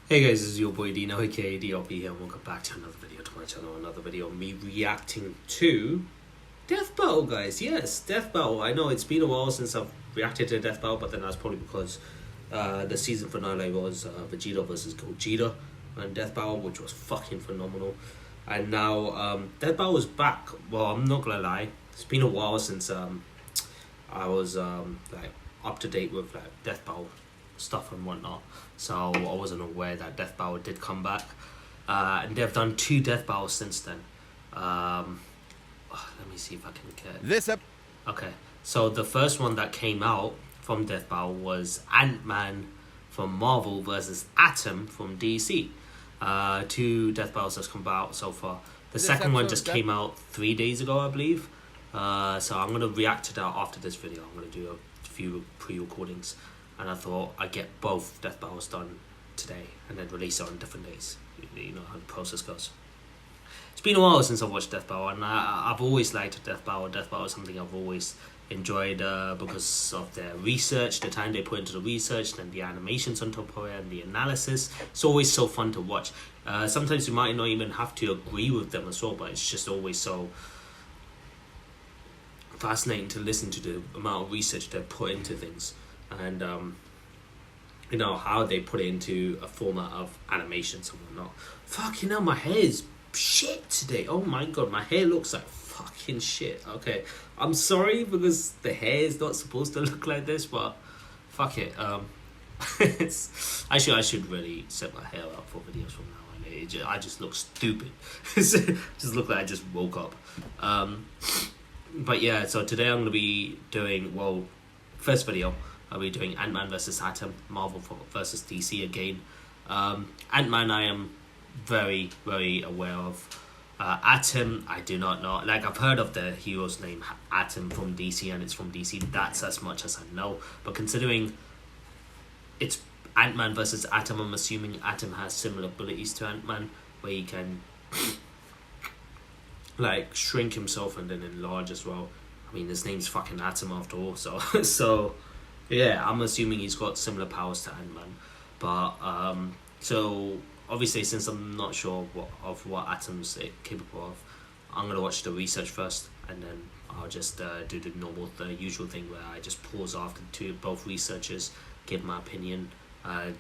Hey guys, this is your boy Dino, aka DLP here, and welcome back to another video to my channel. Another video of me reacting to Death Battle, guys. Yes, Death Battle. I know it's been a while since I've reacted to Death Battle, but then that's probably because the season finale was Vegeta versus Gogeta and Death Battle, which was fucking phenomenal. And now Death Battle is back. Well, I'm not gonna lie, it's been a while since I was like up to date with like Death Battle stuff and whatnot, so I wasn't aware that Death Battle did come back, and they've done 2 Death Battles since then. Let me see if I can get this up. Okay, so the first one that came out from Death Battle was Ant-Man from Marvel versus Atom from DC. 2 Death Battles has come out so far. The second one just came out 3 days ago, I believe. So I'm gonna react to that after this video. I'm gonna do a few pre-recordings, and I thought I'd get both Death Battles done today and then release it on different days. You know how the process goes. It's been a while since I've watched Death Battle, and I've always liked Death Battle. Death Battle is something I've always enjoyed because of their research, the time they put into the research, and the animations on top of it, and the analysis. It's always so fun to watch. Sometimes you might not even have to agree with them as well, but it's just always so fascinating to listen to the amount of research they put into things, and you know how they put it into a format of animations and whatnot. Fucking hell, my hair is shit today. Oh my god, my hair looks like fucking shit. Okay, I'm sorry because the hair is not supposed to look like this, but fuck it. I should really set my hair up for videos from now on. I just look stupid. Just look like I just woke up. But yeah, so today I'm going to be doing, well, first video, I'll be doing Ant-Man versus Atom, Marvel versus DC again. Ant-Man I am very, very aware of. Atom, I do not know. Like, I've heard of the hero's name, Atom, from DC, and it's from DC. That's as much as I know. But considering it's Ant-Man versus Atom, I'm assuming Atom has similar abilities to Ant-Man, where he can like shrink himself and then enlarge as well. I mean, his name's fucking Atom after all, so yeah, I'm assuming he's got similar powers to Ant-Man. But so obviously, since I'm not sure what Atom's capable of, I'm gonna watch the research first, and then I'll just do the usual thing where I just pause after both researchers give my opinion,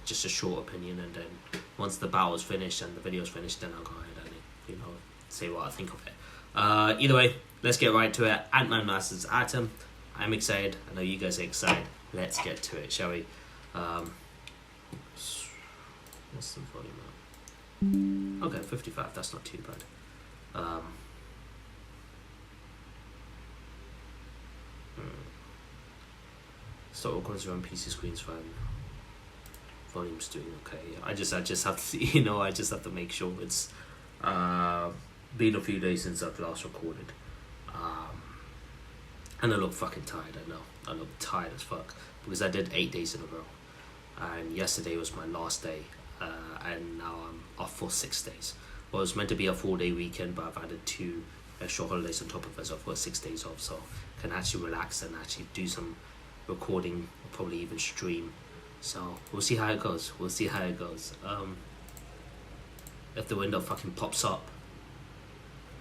just a short opinion, and then once the battle's finished and the video's finished, then I'll go ahead and say what I think of it. Either way, let's get right to it. Ant-Man versus Atom. I'm excited. I know you guys are excited. Let's get to it, shall we? What's the volume at? Okay, 55. That's not too bad. So it goes around PC screens fine. Volume's doing okay. I just have to, I just have to make sure it's been a few days since I've last recorded, and I look fucking tired. I know I look tired as fuck because I did 8 days in a row, and yesterday was my last day, and now I'm off for 6 days. Well, it was meant to be a 4-day weekend, but I've added 2 extra holidays on top of it, so I've got 6 days off, so I can actually relax and actually do some recording, probably even stream. So we'll see how it goes. If the window fucking pops up.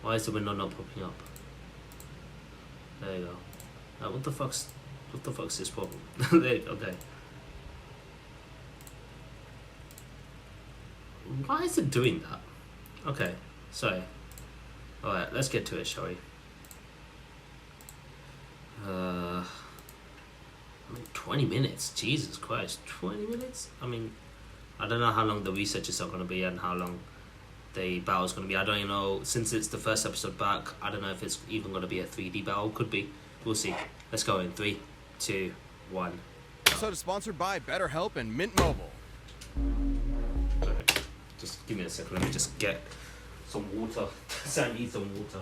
Why is the window not popping up? There you go. What the fuck's this problem? There, okay. Why is it doing that? Okay, sorry. Alright, let's get to it, shall we? 20 minutes. Jesus Christ, 20 minutes? I mean, I don't know how long the researches are going to be and how long the battle's going to be. I don't even know, since it's the first episode back, I don't know if it's even going to be a 3D battle. Could be. We'll see. Let's go in 3, 2, 1. Episode is sponsored by BetterHelp and Mint Mobile. Okay. Just give me a second. Let me just get some water. I need some water.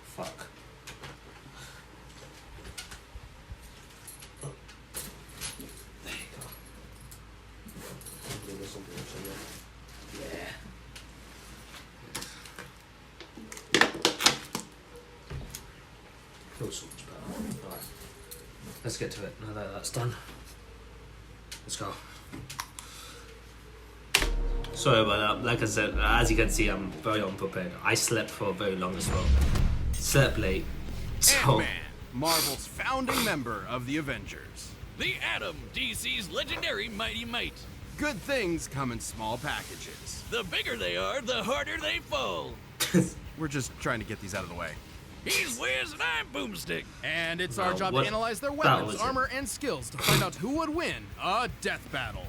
Fuck. There you go. Give me some water, yeah. Feels so much better. Alright. Let's get to it now that that's done. Let's go. Sorry about that. Like I said, as you can see, I'm very unprepared. I slept for very long as well. Slept late. So, Ant-Man, Marvel's founding member of the Avengers. The Atom, DC's legendary Mighty Might. Good things come in small packages. The bigger they are, the harder they fall. We're just trying to get these out of the way. He's Wiz and I'm Boomstick. And it's our job what- to analyze their that weapons, was it. armor, and skills to find out who would win a death battle.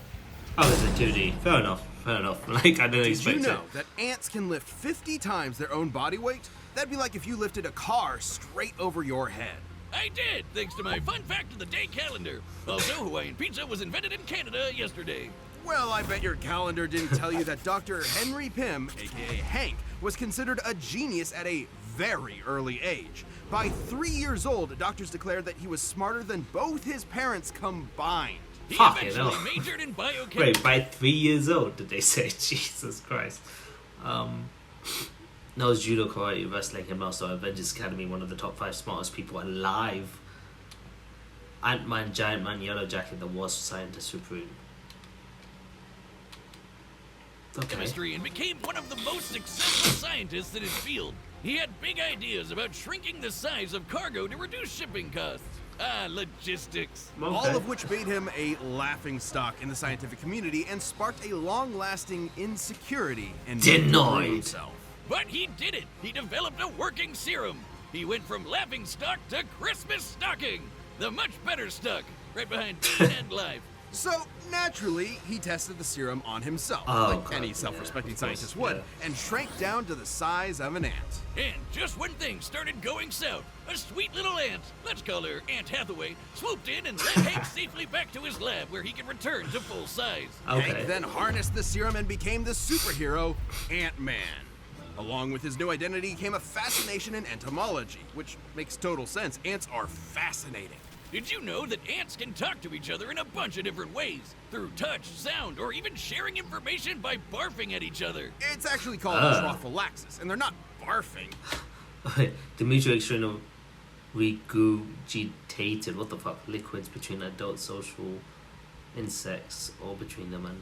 I was a 2D. Fair enough. Fair enough. Like, I didn't Did expect you know it. that ants can lift 50 times their own body weight? That'd be like if you lifted a car straight over your head. I did, thanks to my fun fact of the day calendar. Also, Hawaiian pizza was invented in Canada yesterday. Well, I bet your calendar didn't tell you that Dr. Henry Pym, aka Hank, was considered a genius at a very early age. By 3 years old, doctors declared that he was smarter than both his parents combined. He Fucking eventually hell. majored in biochemistry. Wait, by 3 years old, did they say? Jesus Christ. Knows judo, karate, wrestling, and also Avengers Academy, one of the top 5 smartest people alive. Ant-Man, Giant Man, Yellow Jacket, the War Scientist Supreme. Okay. And became one of the most successful scientists in his field. He had big ideas about shrinking the size of cargo to reduce shipping costs. Ah, logistics. All Okay. of which made him a laughingstock in the scientific community and sparked a long-lasting insecurity and need to prove Denied. himself. But he did it. He developed a working serum. He went from laughing stock to Christmas stocking. The much better stock, right behind Bean and Life. So, naturally, he tested the serum on himself, Oh, like God, any yeah, self-respecting of course, scientist would, yeah. and shrank down to the size of an ant. And just when things started going south, a sweet little ant, let's call her Aunt Hathaway, swooped in and led Hank safely back to his lab where he could return to full size. Okay. Hank then harnessed the serum and became the superhero Ant-Man. Along with his new identity came a fascination in entomology, which makes total sense. Ants are fascinating. Did you know that ants can talk to each other in a bunch of different ways? Through touch, sound, or even sharing information by barfing at each other. It's actually called trophallaxis, and they're not barfing. The mutual exchange of regurgitated, what the fuck, liquids between adult social insects or between them and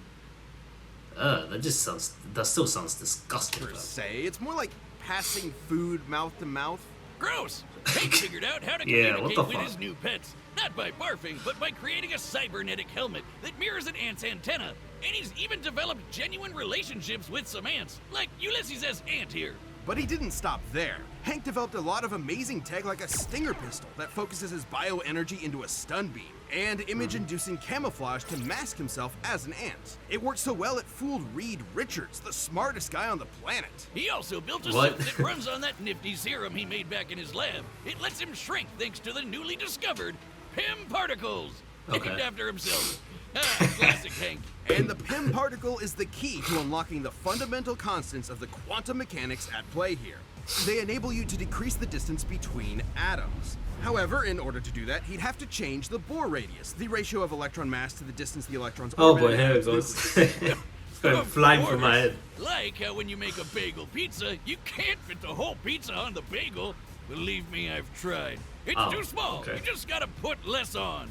that still sounds disgusting. Per bro. se, it's more like passing food mouth to mouth. Gross! Hank figured out how to Yeah, what communicate the with fuck? his new pets. Not by barfing, but by creating a cybernetic helmet that mirrors an ant's antenna. And he's even developed genuine relationships with some ants, like Ulysses S. Ant here. But he didn't stop there. Hank developed a lot of amazing tech like a stinger pistol that focuses his bioenergy into a stun beam, and image-inducing camouflage to mask himself as an ant. It worked so well it fooled Reed Richards, the smartest guy on the planet. He also built a What? suit that runs on that nifty serum he made back in his lab. It lets him shrink thanks to the newly discovered Pym particles. Okay. Named after himself. Ah, classic Hank. And the Pym particle is the key to unlocking the fundamental constants of the quantum mechanics at play here. They enable you to decrease the distance between atoms. However, in order to do that, he'd have to change the Bohr radius, the ratio of electron mass to the distance the electrons Oh orbit boy, an here it atom's goes. nucleus. It's going flying from my head. Like how when you make a bagel pizza, you can't fit the whole pizza on the bagel. Believe me, I've tried. It's Oh, too small. okay. You just gotta put less on.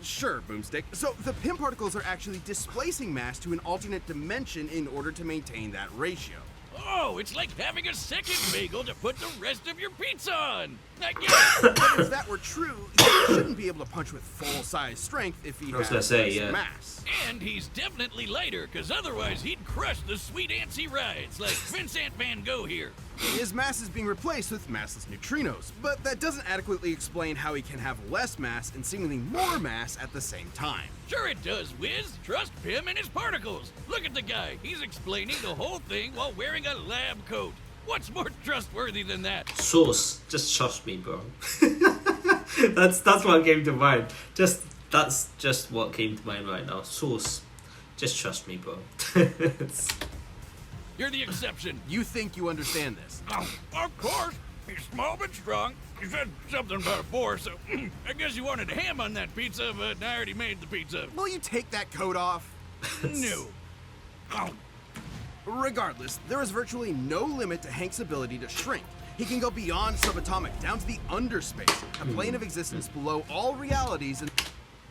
Sure, Boomstick. So the Pym particles are actually displacing mass to an alternate dimension in order to maintain that ratio. Oh, it's like having a second bagel to put the rest of your pizza on. I get it. But if that were true, he shouldn't be able to punch with full-size strength if he I was has gonna say, less yeah. mass. And he's definitely lighter, because otherwise he'd crush the sweet ants he rides, like Vincent Van Gogh here. His mass is being replaced with massless neutrinos, but that doesn't adequately explain how he can have less mass and seemingly more mass at the same time. Sure it does, Wiz. Trust Pym and his particles. Look at the guy. He's explaining the whole thing while wearing a lab coat. What's more trustworthy than that? Source, just trust me, bro. that's what came to mind. That's just what came to mind right now. Source, just trust me, bro. You're the exception. You think you understand this? Oh, of course. He's small but strong. You said something about a boar, so I guess you wanted ham on that pizza, but I already made the pizza. Will you take that coat off? No. Oh, Regardless, there is virtually no limit to Hank's ability to shrink. He can go beyond subatomic, down to the underspace, a plane of existence below all realities in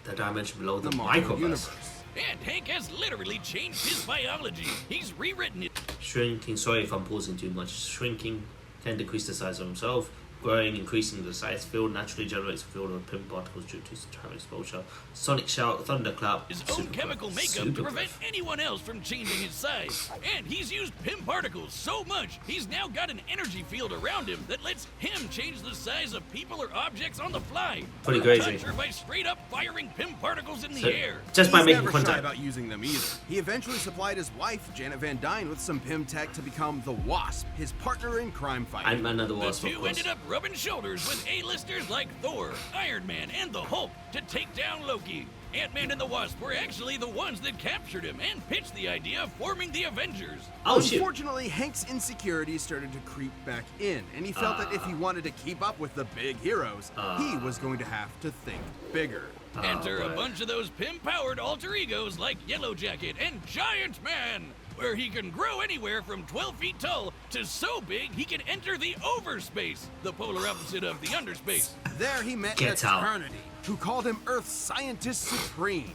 The dimension below the the Marvel microverse. universe. And Hank has literally changed his biology. He's rewritten it. Shrinking, sorry if I'm pausing too much. Shrinking can decrease the size of himself. Growing, increasing the size field, naturally generates a field of pin particles due to time exposure. Sonic shout, thunderclap. His own chemical makeup to prevent anyone else from changing his size. And he's used Pym particles so much, he's now got an energy field around him that lets him change the size of people or objects on the fly. Pretty Or crazy. touch or by straight up firing Pym particles in the So, air. just by He's making never shy contact. about using them either. He eventually supplied his wife, Janet Van Dyne, with some Pym tech to become the Wasp, his partner in crime fighting. Ant-Man and the The Wasp, of two course. ended up rubbing shoulders with A-listers like Thor, Iron Man, and the Hulk to take down Loki. Ant-Man and the Wasp were actually the ones that captured him and pitched the idea of forming the Avengers. Oh shit. Unfortunately, Hank's insecurities started to creep back in, and he felt that if he wanted to keep up with the big heroes, he was going to have to think bigger. Enter a boy. bunch of those Pym-powered alter egos like Yellow Jacket and Giant Man, where he can grow anywhere from 12 feet tall to so big he can enter the overspace, the polar opposite of the underspace. There he met Get out. Eternity, who called him Earth's Scientist Supreme.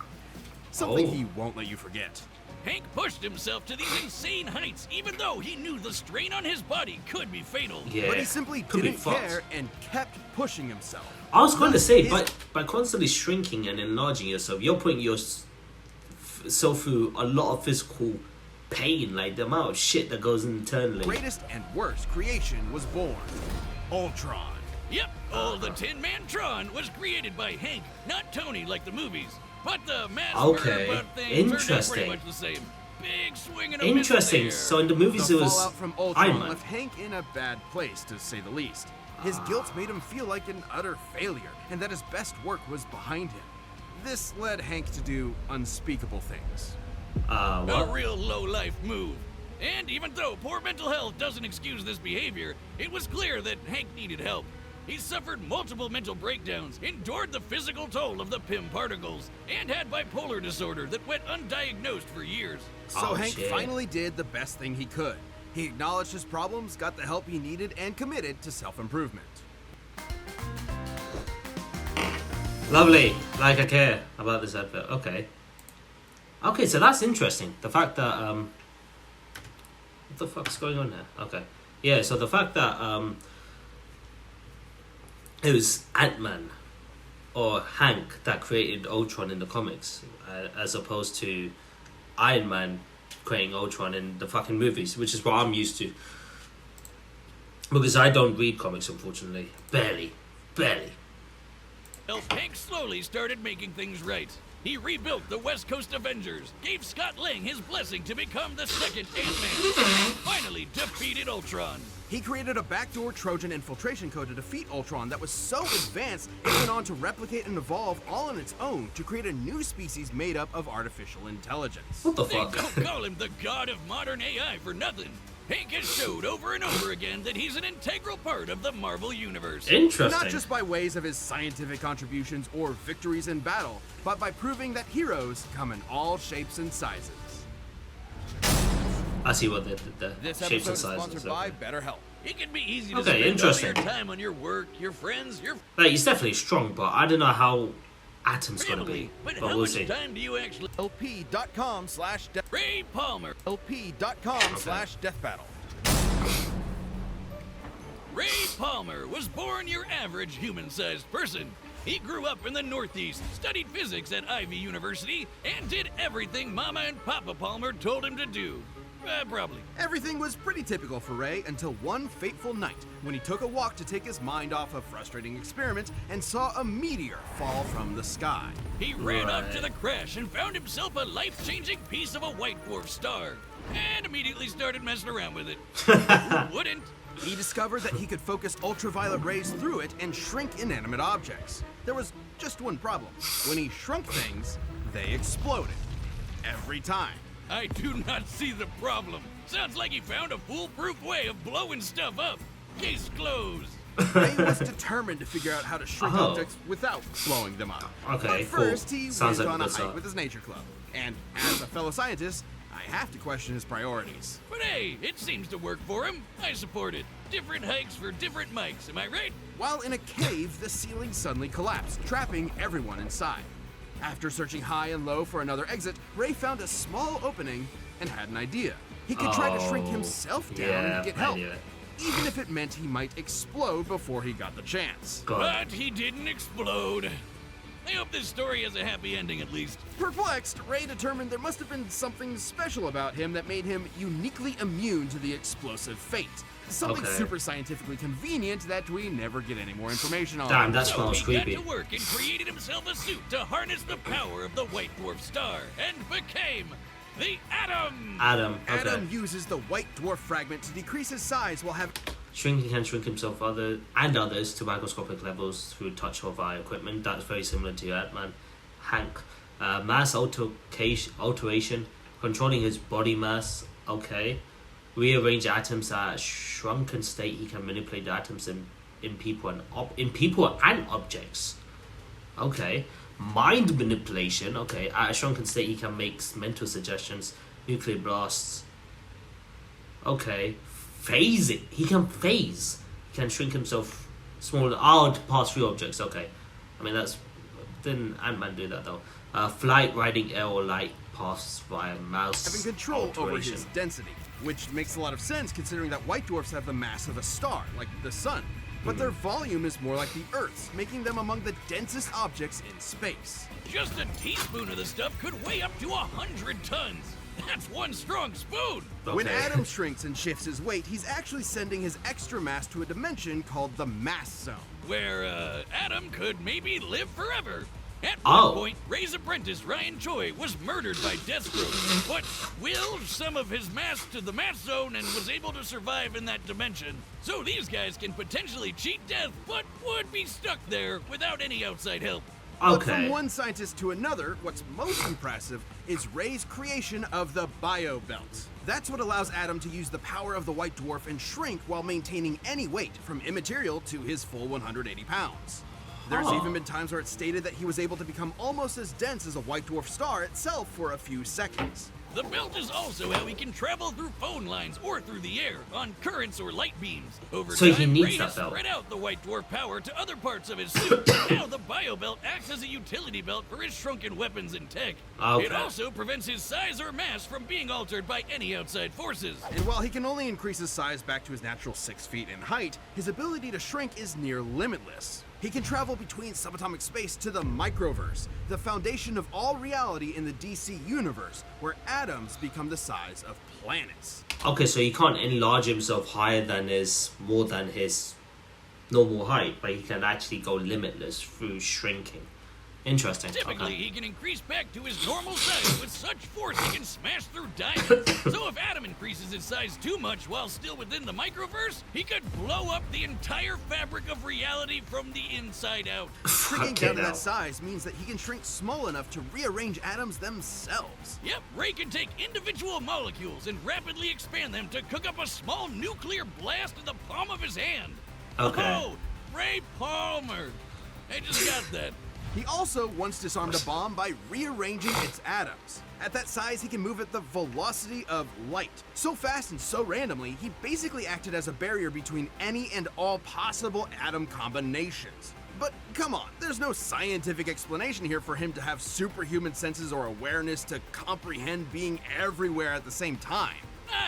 Something Oh. he won't let you forget. Hank pushed himself to these insane heights, even though he knew the strain on his body could be fatal. Yeah. But he simply Could be didn't fucked. care and kept pushing himself. I was going to Thus, say, his by constantly shrinking and enlarging yourself, you're putting yourself through a lot of physical pain. Like the amount of shit that goes internally. greatest and worst creation was born, Ultron. Yep, all the Tin Man Tron was created by Hank, not Tony like the movies. But the mass Okay, murder butt things are now interesting. pretty much the same. Big swing and a miss Interesting. there. So in the movies The it was fallout from Iron Ultron Man. left Hank in a bad place, to say the least. His guilt made him feel like an utter failure, and that his best work was behind him. This led Hank to do unspeakable things. A What? real low-life move. And even though poor mental health doesn't excuse this behavior, it was clear that Hank needed help. He suffered multiple mental breakdowns, endured the physical toll of the Pym particles, and had bipolar disorder that went undiagnosed for years. So Oh, Hank shit. finally did the best thing he could. He acknowledged his problems, got the help he needed, and committed to self-improvement. Lovely. Like I care about this advert. Okay. Okay, so that's interesting. The fact that what the fuck's going on there? Okay. Yeah, so the fact that it was Ant-Man or Hank that created Ultron in the comics, as opposed to Iron Man creating Ultron in the fucking movies, which is what I'm used to. Because I don't read comics, unfortunately. Barely. Hank slowly started making things right. He rebuilt the West Coast Avengers, gave Scott Lang his blessing to become the second Ant-Man, finally defeated Ultron. He created a backdoor Trojan infiltration code to defeat Ultron that was so advanced it went on to replicate and evolve all on its own to create a new species made up of artificial intelligence. What the They fuck? don't call him the god of modern AI for nothing. Hank has showed over and over again that he's an integral part of the Marvel Universe. Interesting. Not just by ways of his scientific contributions or victories in battle, but by proving that heroes come in all shapes and sizes. I see what the This shapes episode and is sizes. sponsored by BetterHelp. It can be easy to Okay, spend interesting. all your time on your work, your friends, your Like, he's definitely strong, but I don't know how Atom's gonna family. be. But But how we'll much see. time do you actually... LP.com/death. Ray Palmer. LP.com/death battle. Ray Palmer was born your average human-sized person. He grew up in the Northeast, studied physics at Ivy University, and did everything Mama and Papa Palmer told him to do. Probably. Everything was pretty typical for Ray until one fateful night when he took a walk to take his mind off of frustrating experiments and saw a meteor fall from the sky. He ran up to Right. the crash and found himself a life-changing piece of a white dwarf star, and immediately started messing around with it. Who wouldn't? He discovered that he could focus ultraviolet rays through it and shrink inanimate objects. There was just one problem. When he shrunk things, they exploded. Every time. I do not see the problem. Sounds like he found a foolproof way of blowing stuff up. Case closed. Ray was determined to figure out how to shrink Oh. objects without blowing them up. Okay, But first, cool. he Sounds went like on a what's hike up. with his nature club. And as a fellow scientist, I have to question his priorities. But hey, it seems to work for him. I support it. Different hikes for different mics, am I right? While in a cave, the ceiling suddenly collapsed, trapping everyone inside. After searching high and low for another exit, Ray found a small opening and had an idea. He could try to shrink himself down and get help, even if it meant he might explode before he got the chance. But he didn't explode. I hope this story has a happy ending at least. Perplexed, Ray determined there must have been something special about him that made him uniquely immune to the explosive fate. Something super scientifically convenient that we never get any more information on. Damn, that So smells he creepy. got to work and created himself a suit to harness the power of the White Dwarf star and became the Atom. Adam. Okay. Adam uses the white dwarf fragment to decrease his size while having... Shrinking can shrink himself and others to microscopic levels through touch or via equipment. That's very similar to Ant-Man. Hank. Mass alteration, controlling his body mass. Okay. Rearrange atoms at a shrunken state. He can manipulate the atoms in people and objects. Okay. Mind manipulation. Okay. At a shrunken state, he can make mental suggestions. Nuclear blasts. Okay. Phasing. He can phase. He can shrink himself smaller. Oh, to pass through objects. Okay. I mean, that's... Didn't Ant-Man do that, though? Flight, riding air or light, pass via mouse having control over alteration. his density, which makes a lot of sense considering that white dwarfs have the mass of a star, like the sun. But their volume is more like the Earth's, making them among the densest objects in space. Just a teaspoon of the stuff could weigh up to 100 tons. That's one strong spoon. When Okay. Adam shrinks and shifts his weight, he's actually sending his extra mass to a dimension called the mass zone. Where Adam could maybe live forever. At Oh. one point, Ray's apprentice, Ryan Choi, was murdered by Deathstroke, but willed some of his mass to the mass zone and was able to survive in that dimension. So these guys can potentially cheat death, but would be stuck there without any outside help. But Okay. from one scientist to another, what's most impressive is Ray's creation of the Bio Belt. That's what allows Adam to use the power of the White Dwarf and shrink while maintaining any weight, from immaterial to his full 180 pounds. There's Oh. even been times where it's stated that he was able to become almost as dense as a white dwarf star itself for a few seconds. The belt is also how he can travel through phone lines or through the air on currents or light beams. Over So he time, needs Ray that has belt. spread out the white dwarf power to other parts of his suit. Now the bio belt acts as a utility belt for his shrunken weapons and tech. Okay. It also prevents his size or mass from being altered by any outside forces. And while he can only increase his size back to his natural 6 feet in height, his ability to shrink is near limitless. He can travel between subatomic space to the microverse, the foundation of all reality in the DC universe, where atoms become the size of planets. Okay, so he can't enlarge himself more than his normal height, but he can actually go limitless through shrinking. Interesting. Typically, Okay. he can increase back to his normal size with such force he can smash through diamonds. So if Adam increases his size too much while still within the microverse, he could blow up the entire fabric of reality from the inside out. Shrinking Okay, down to now. that size means that he can shrink small enough to rearrange atoms themselves. Yep, Ray can take individual molecules and rapidly expand them to cook up a small nuclear blast in the palm of his hand. Okay. Oh, Ray Palmer. I just got that. He also once disarmed a bomb by rearranging its atoms. At that size, he can move at the velocity of light. So fast and so randomly, he basically acted as a barrier between any and all possible atom combinations. But come on, there's no scientific explanation here for him to have superhuman senses or awareness to comprehend being everywhere at the same time.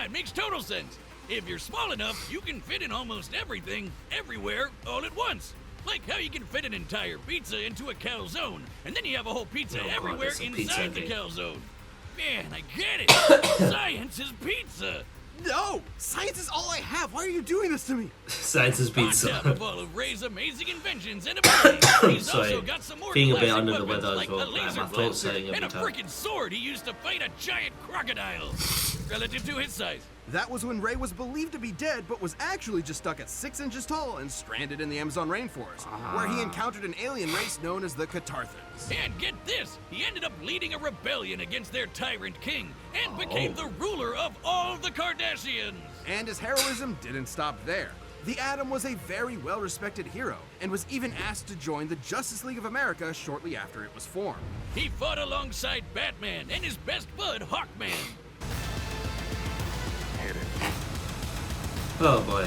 It makes total sense. If you're small enough, you can fit in almost everything, everywhere, all at once. Like how you can fit an entire pizza into a calzone, and then you have a whole pizza Oh, God, everywhere that's a pizza inside the again. calzone. Man, I get it. Science is pizza. No! Science is all I have! Why are you doing this to me? Science's On top pizza. of all of Ray's amazing inventions and abilities, he's Sorry, also got some more being a bit classic under the weapons weather as like well. a laser My throat's blaster hurting every and a time. freaking sword he used to fight a giant crocodile. Relative to his size. That was when Ray was believed to be dead, but was actually just stuck at 6 inches tall and stranded in the Amazon rainforest, where he encountered an alien race known as the Catarthans. And get this, he ended up leading a rebellion against their tyrant king and became the ruler of all the Kardashians. And his heroism didn't stop there. The Atom was a very well-respected hero, and was even asked to join the Justice League of America shortly after it was formed. He fought alongside Batman and his best bud, Hawkman. Oh boy.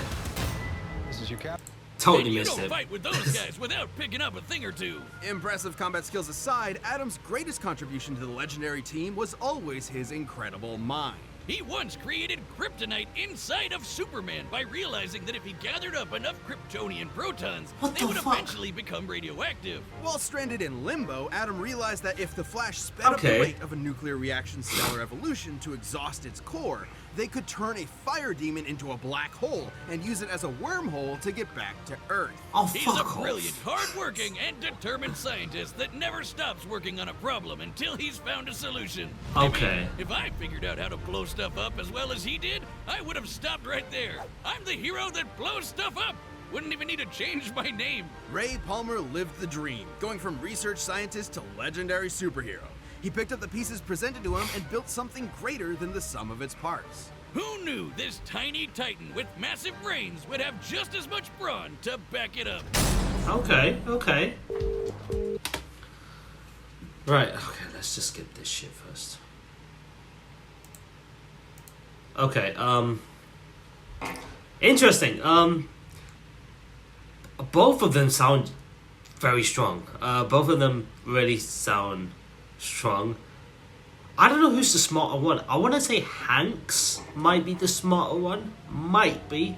This is your cap. Totally And you missed don't him. fight with those guys without picking up a thing or two. Impressive combat skills aside, Adam's greatest contribution to the legendary team was always his incredible mind. He once created kryptonite inside of Superman by realizing that if he gathered up enough Kryptonian protons, What they the would fuck? eventually become radioactive. While stranded in limbo, Adam realized that if the Flash sped up Okay. the rate of a nuclear reaction's stellar evolution to exhaust its core, they could turn a fire demon into a black hole and use it as a wormhole to get back to Earth. Oh, He's fuck a off. brilliant, hard-working, and determined scientist that never stops working on a problem until he's found a solution. I mean, Okay. if I figured out how to blow stuff up as well as he did, I would have stopped right there. I'm the hero that blows stuff up. Wouldn't even need to change my name. Ray Palmer lived the dream, going from research scientist to legendary superhero. He picked up the pieces presented to him and built something greater than the sum of its parts. Who knew this tiny titan with massive brains would have just as much brawn to back it up? Okay, okay. Right, okay, let's just get this shit first. Okay, interesting. Both of them sound very strong. Both of them really sound strong. I don't know who's the smarter one. I want to say Hanks might be the smarter one. Might be.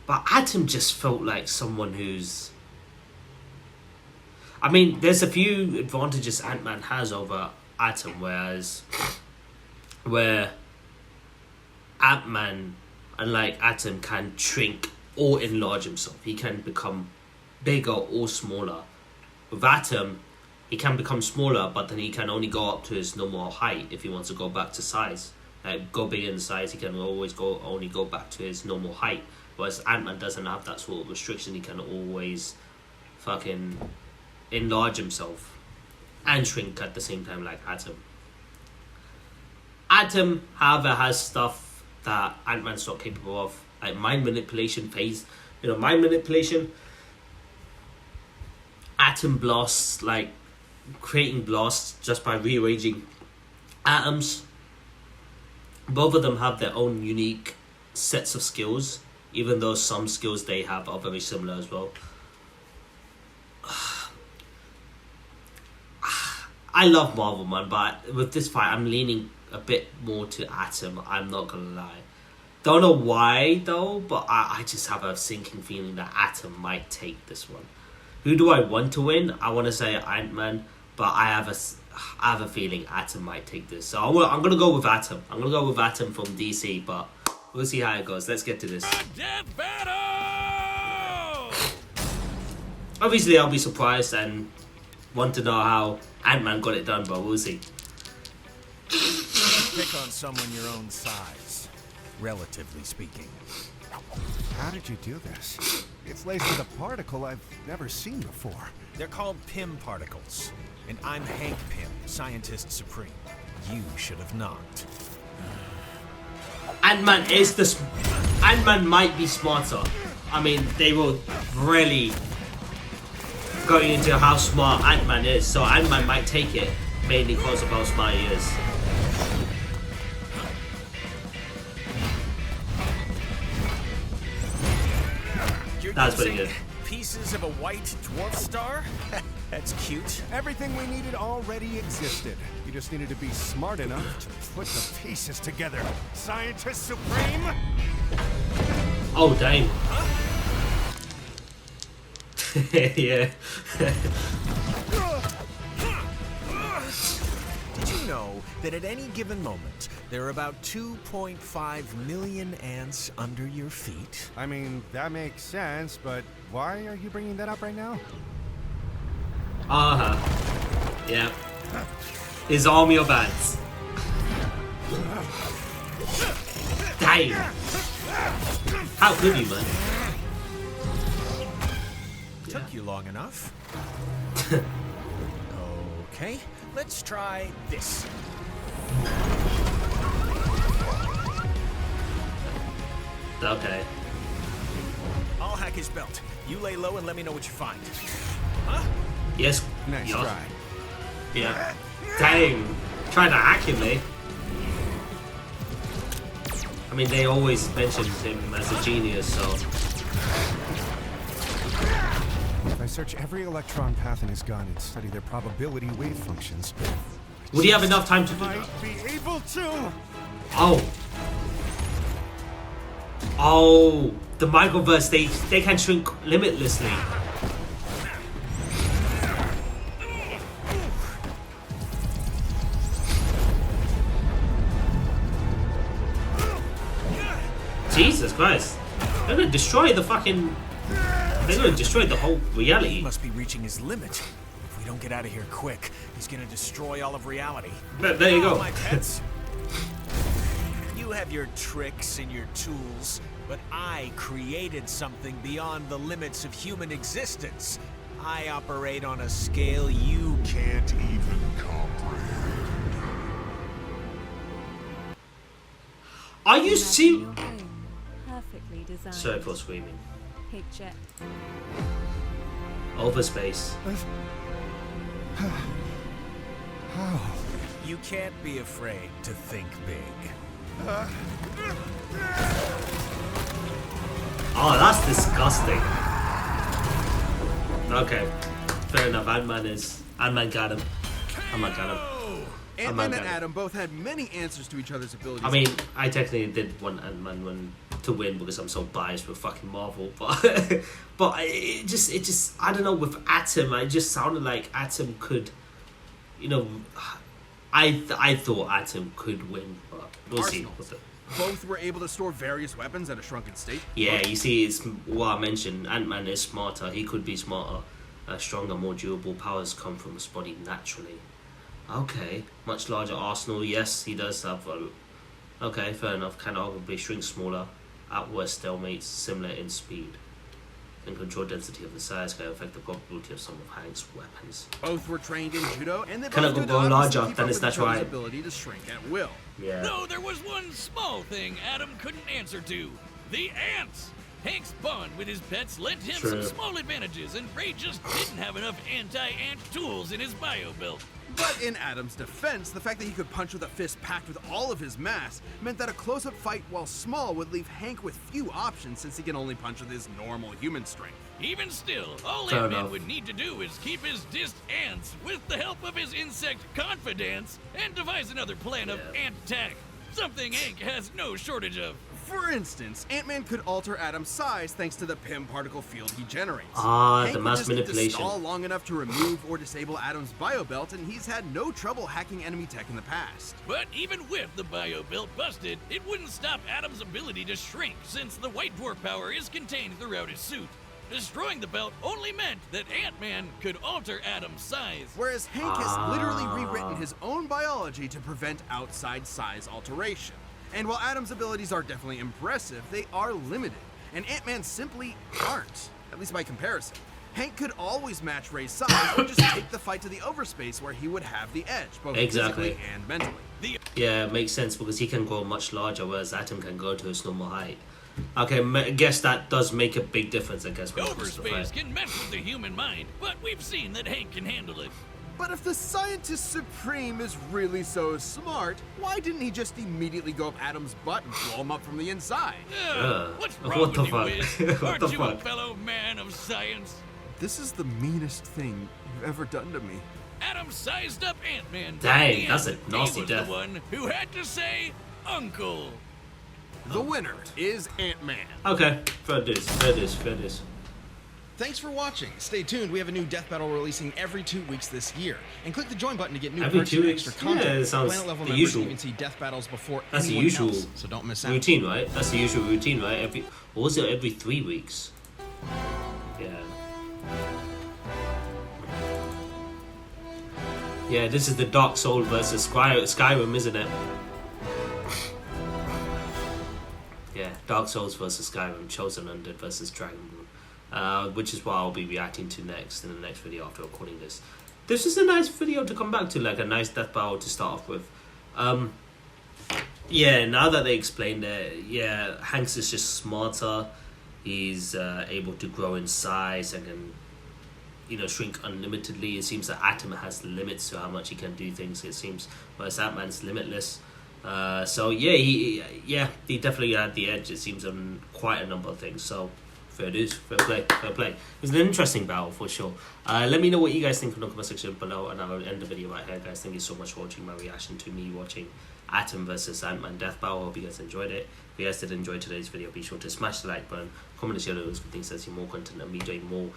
But Atom just felt like someone who's... I mean, there's a few advantages Ant-Man has over Atom, where Ant-Man, unlike Atom, can shrink or enlarge himself. He can become bigger or smaller. With Atom, he can become smaller, but then he can only go up to his normal height if he wants to go back to size. Like, go bigger in size, he can always only go back to his normal height. Whereas Ant-Man doesn't have that sort of restriction. He can always fucking enlarge himself and shrink at the same time like Atom. Atom, however, has stuff that Ant-Man's not capable of. Like mind manipulation phase. Mind manipulation. Atom blasts, like creating blasts just by rearranging atoms. Both of them have their own unique sets of skills, even though some skills they have are very similar as well. I love Marvel, man, but with this fight, I'm leaning a bit more to Atom. I'm not gonna lie. Don't know why though, but I just have a sinking feeling that Atom might take this one. Who do I want to win? I want to say Ant-Man, but I have a feeling Atom might take this. So I'm gonna go with Atom. I'm gonna go with Atom from DC, but we'll see how it goes. Let's get to this. Death battle! Obviously, I'll be surprised and want to know how Ant-Man got it done, but we'll see. Pick on someone your own size, relatively speaking. How did you do this? It's laced with a particle I've never seen before. They're called Pym particles, and I'm Hank Pym, Scientist Supreme. You should have knocked. Ant-Man might be smarter. I mean, they were really going into how smart Ant-Man is, so Ant-Man might take it, mainly because of how smart he is. That's pretty good. Pieces of a white dwarf star? That's cute. Everything we needed already existed. You just needed to be smart enough to put the pieces together. Scientist Supreme? Oh, dang. Yeah. Did you know that at any given moment, there are about 2.5 million ants under your feet? I mean, that makes sense, but why are you bringing that up right now? Yeah. His army of ants. Damn. How could you, man? Took you long enough. Okay, let's try this. Okay. I'll hack his belt. You lay low and let me know what you find. Huh? Yes. Nice yeah. try. Yeah. Dang. Trying to hack him, eh? I mean, they always mentioned him as a genius, so If I search every electron path in his gun and study their probability wave functions, would he have enough time to do that? might be able to. Oh. Oh, the microverse, they can shrink limitlessly. Jesus Christ. They're gonna destroy the fucking... They're gonna destroy the whole He reality. must be reaching his limit. If we don't get out of here quick, he's gonna destroy all of reality. But there you go. My pets. You have your tricks and your tools, but I created something beyond the limits of human existence. I operate on a scale you can't even comprehend. Are you Imagine serious? your home, perfectly designed. Sorry for screaming. Picture Overspace. How? You can't be afraid to think big. Oh, that's disgusting. Okay, fair enough. Ant-Man got him. Ant-Man got him. Ant-Man and got it. Adam both had many answers to each other's abilities. I mean, I technically did want Ant-Man to win because I'm so biased with fucking Marvel, but it just I don't know, with Atom, it just sounded like Atom could, you know, I thought Atom could win, but we'll see. Arsenals. Both were able to store various weapons at a shrunken state. Yeah, you see, it's what I mentioned. Ant-Man is smarter. He could be smarter. Stronger, more durable powers come from his body naturally. Okay, much larger arsenal. Yes, he does have a... Okay, fair enough. Can arguably shrink smaller. At worst, stalemates similar in speed. And control density of the size can affect the probability of some of Hank's weapons. Both were trained in judo, and they Cannot both go could larger, obviously keep then up is with that each other's right? ability to shrink at will. Yeah. Though there was one small thing Adam couldn't answer to. The ants! Hank's bond with his pets lent him True. some small advantages, and Ray just didn't have enough anti-ant tools in his bio belt. But in Adam's defense, the fact that he could punch with a fist packed with all of his mass meant that a close-up fight, while small, would leave Hank with few options since he can only punch with his normal human strength. Even still, all Fair Ant-Man enough. would need to do is keep his dissed ants with the help of his insect confidence and devise another plan of Yeah. ant attack. Something Hank has no shortage of. For instance, Ant-Man could alter Adam's size thanks to the Pym particle field he generates. Ah, Hank the would mass just need to manipulation. stall long enough to remove or disable Adam's biobelt, and he's had no trouble hacking enemy tech in the past. But even with the bio belt busted, it wouldn't stop Adam's ability to shrink since the White Dwarf power is contained throughout his suit. Destroying the belt only meant that Ant-Man could alter Adam's size. Whereas Hank has literally rewritten his own biology to prevent outside size alteration. And while Adam's abilities are definitely impressive, they are limited, and Ant-Man simply aren't, at least by comparison. Hank could always match Ray's size or just take the fight to the overspace where he would have the edge, both Exactly. physically and mentally. Yeah, it makes sense because he can grow much larger, whereas Atom can go to his normal height. Okay, I guess that does make a big difference, I guess, when it comes to the Overspace fight. can mess with the human mind, but we've seen that Hank can handle it. But if the Scientist Supreme is really so smart, why didn't he just immediately go up Adam's butt and blow him up from the inside? What's what wrong the with you, fuck? Wiz? What Aren't the you a fuck? fellow man of science? This is the meanest thing you've ever done to me. Adam sized up Ant-Man. but Dang, in the that's end, a nasty he was death. the one who had to say, Uncle. The winner is Ant-Man. Okay, fair dues. Thanks for watching. Stay tuned. We have a new Death Battle releasing every 2 weeks this year. And click the join button to get new Every perks 2 and weeks? extra content. Yeah, it sounds Planet level the members usual. even see Death Battles before That's the anyone usual else, so don't miss out. routine, right? That's the usual routine, right? Or was it every 3 weeks? Yeah. Yeah, this is the Dark Soul versus Skyrim, isn't it? Yeah, Dark Souls versus Skyrim, Chosen Undead versus Dragonborn, which is what I'll be reacting to next in the next video after recording this. This is a nice video to come back to, like a nice death battle to start off with. Yeah, now that they explained it, yeah, Hanks is just smarter. He's able to grow in size and can, you know, shrink unlimitedly. It seems that Atom has limits to how much he can do things, it seems, whereas Ant-Man's limitless. So yeah, he definitely had the edge. It seems on quite a number of things. So fair dues, fair play. It was an interesting battle for sure. Let me know what you guys think in the comment section below, and I'll end the video right here, guys. Thank you so much for watching my reaction to me watching Atom versus Ant-Man Death Battle. Hope you guys enjoyed it. If you guys did enjoy today's video, be sure to smash the like button, comment and share those good things, see more content and me doing more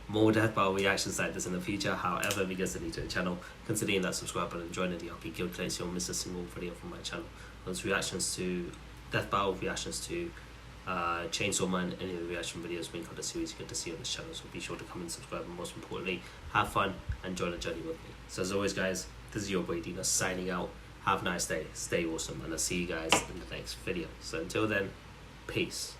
more Death Battle reactions like this in the future. However, if you guys are new to the channel, considering that subscribe button and joining the RP Guild Clay so you won't miss a single video from my channel. Those reactions to Death Battle, reactions to Chainsaw Man, any of the reaction videos being called the series you get to see on this channel. So be sure to come and subscribe, and most importantly, have fun and join the journey with me. So as always, guys, this is your boy Dina signing out. Have a nice day, stay awesome, and I'll see you guys in the next video. So until then, peace.